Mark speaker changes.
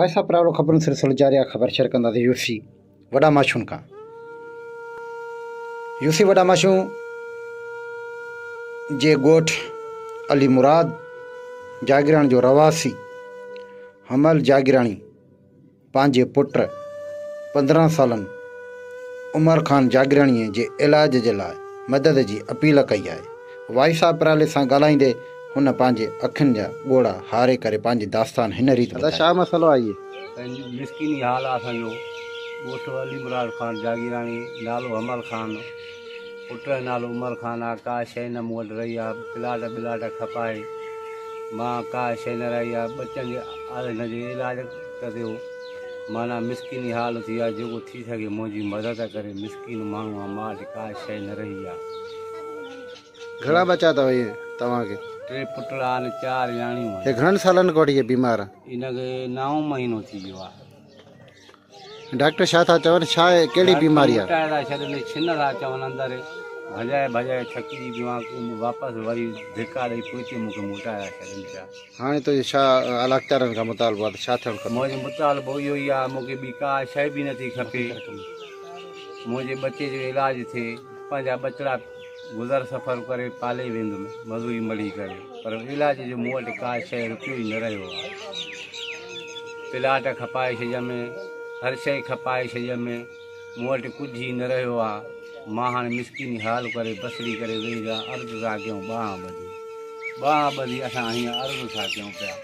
Speaker 1: वायसा प्रावड़ो खबर सिलसिलो जारी आहे। खबर शेयर कंदा यूसी वॾा माशून का। यूसी वॾा माशू जे गोठ अली मुराद जागिराणी जो रवासी हमल जागिराणी पंहिंजे पुट 15 सालनि उमर खान जागिराणीअ जे इलाज जे लाइ मदद जी अपील कई आहे। वायसा प्राले सां ॻाल्हाईंदे हुन पंहिंजे अखियुनि जा ॻोढ़ा हारे करे पंहिंजी दास्तान हिन रीति ॿुधाई। छा मसइलो आहे?
Speaker 2: पंहिंजी मिसकिनी हाल आहे असांजो। ॻोठ अली मुराद खान जागिराणी, नालो हमल खान, पुट जो नालो उमर खान आहे। का शइ न मूं वटि रही आहे। प्लाट खपाए, मां का शइ न रही आहे। बचनि जे हिन जे इलाज कयो। माना मिसकिनी हाल थी आहे। जेको थी सघे मुंहिंजी मदद करे। मिसकिन माण्हू आहे, मां वटि का शइ न रही आहे।
Speaker 1: घणा बचा अथव इहे तव्हांखे?
Speaker 2: 3 पुट आहिनि, 4 न्याणियूं आहिनि।
Speaker 1: घणनि सालनि खां वठी इहे बीमार आहे?
Speaker 2: इनखे 9 महीनो थी वियो आहे।
Speaker 1: डॉक्टर छा था चवनि? छा आहे, कहिड़ी बीमारी आहे?
Speaker 2: मोटाए था छॾनि, छिन था चवनि अंदरि। भॼाए थकी जी वापसि वरी धिका ॾेई पोइ मूंखे मोटाए था छॾनि पिया।
Speaker 1: हाणे तो छा अलाक्तारनि खां मुतालबो आहे? छा थियणु खपे?
Speaker 2: मुंहिंजो मुतालबो इहो ई आहे, मूंखे ॿी का शइ बि नथी खपे। मुंहिंजे बचे जो इलाज थिए, पंहिंजा बचड़ा गुज़र सफ़र करे पाले वेंदुमि मज़ूरी मड़ी करे, पर इलाज जो मूं वटि का शइ रुपियो ई न रहियो आहे। प्लाट खपाए छॾियमि, हर शइ खपाए छॾियमि, मूं वटि कुझु ई न रहियो आहे। मां हाणे मिसकिनी हाल करे बसड़ी करे वेही जा अर्ज़ु था कयूं। ॿांह ॿधी असां हीअं अर्ज़ु था कयूं पिया।